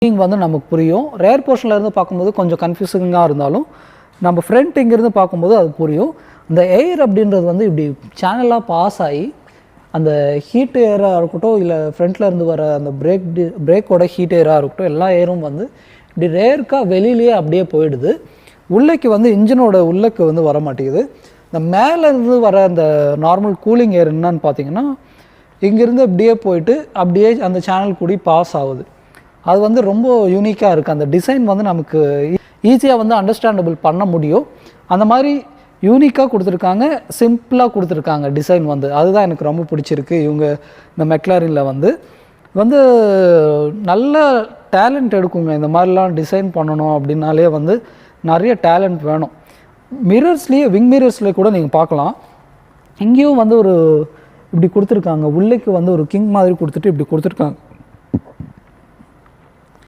வந்து நமக்கு புரியும். ரேர் போர்ஷனில் இருந்து பார்க்கும்போது கொஞ்சம் கன்ஃபியூசிங்காக இருந்தாலும் நம்ம ஃப்ரண்ட் இங்கேருந்து பார்க்கும்போது அது புரியும். இந்த எயர் அப்படின்றது வந்து இப்படி சேனலாக பாஸ் ஆகி அந்த ஹீட் ஏராக இருக்கட்டும், இல்லை ஃப்ரண்ட்டில் இருந்து வர அந்த பிரேக்கோட ஹீட் ஏராக இருக்கட்டும், எல்லா ஏரும் வந்து இப்படி ரேர்க்காக வெளியிலேயே அப்படியே போயிடுது. உள்ளேக்கு வந்து இன்ஜினோட உள்ளக்கு வந்து வர மாட்டேங்குது. இந்த மேலேருந்து வர அந்த நார்மல் கூலிங் ஏர் என்னன்னு பார்த்தீங்கன்னா இங்கேருந்து அப்படியே போயிட்டு அப்படியே அந்த சேனல் கூடி பாஸ் ஆகுது. அது வந்து ரொம்ப யூனிக்காக இருக்குது. அந்த டிசைன் வந்து நமக்கு ஈஸியாக வந்து அண்டர்ஸ்டாண்டபிள் பண்ண முடியும். அந்த மாதிரி யூனிக்காக கொடுத்துருக்காங்க, சிம்பிளாக கொடுத்துருக்காங்க டிசைன் வந்து. அதுதான் எனக்கு ரொம்ப பிடிச்சிருக்கு. இவங்க இந்த மெக்லாரினில் வந்து நல்ல டேலண்ட் எடுக்குங்க. இந்த மாதிரிலாம் டிசைன் பண்ணணும் அப்படின்னாலே வந்து நிறைய டேலண்ட் வேணும். மிரர்ஸ்லேயே விங் மிரர்ஸ்லேயே கூட நீங்கள் பார்க்கலாம். இங்கேயும் வந்து ஒரு இப்படி கொடுத்துருக்காங்க. உள்ளேக்கு வந்து ஒரு கிங் மாதிரி கொடுத்துட்டு இப்படி கொடுத்துருக்காங்க.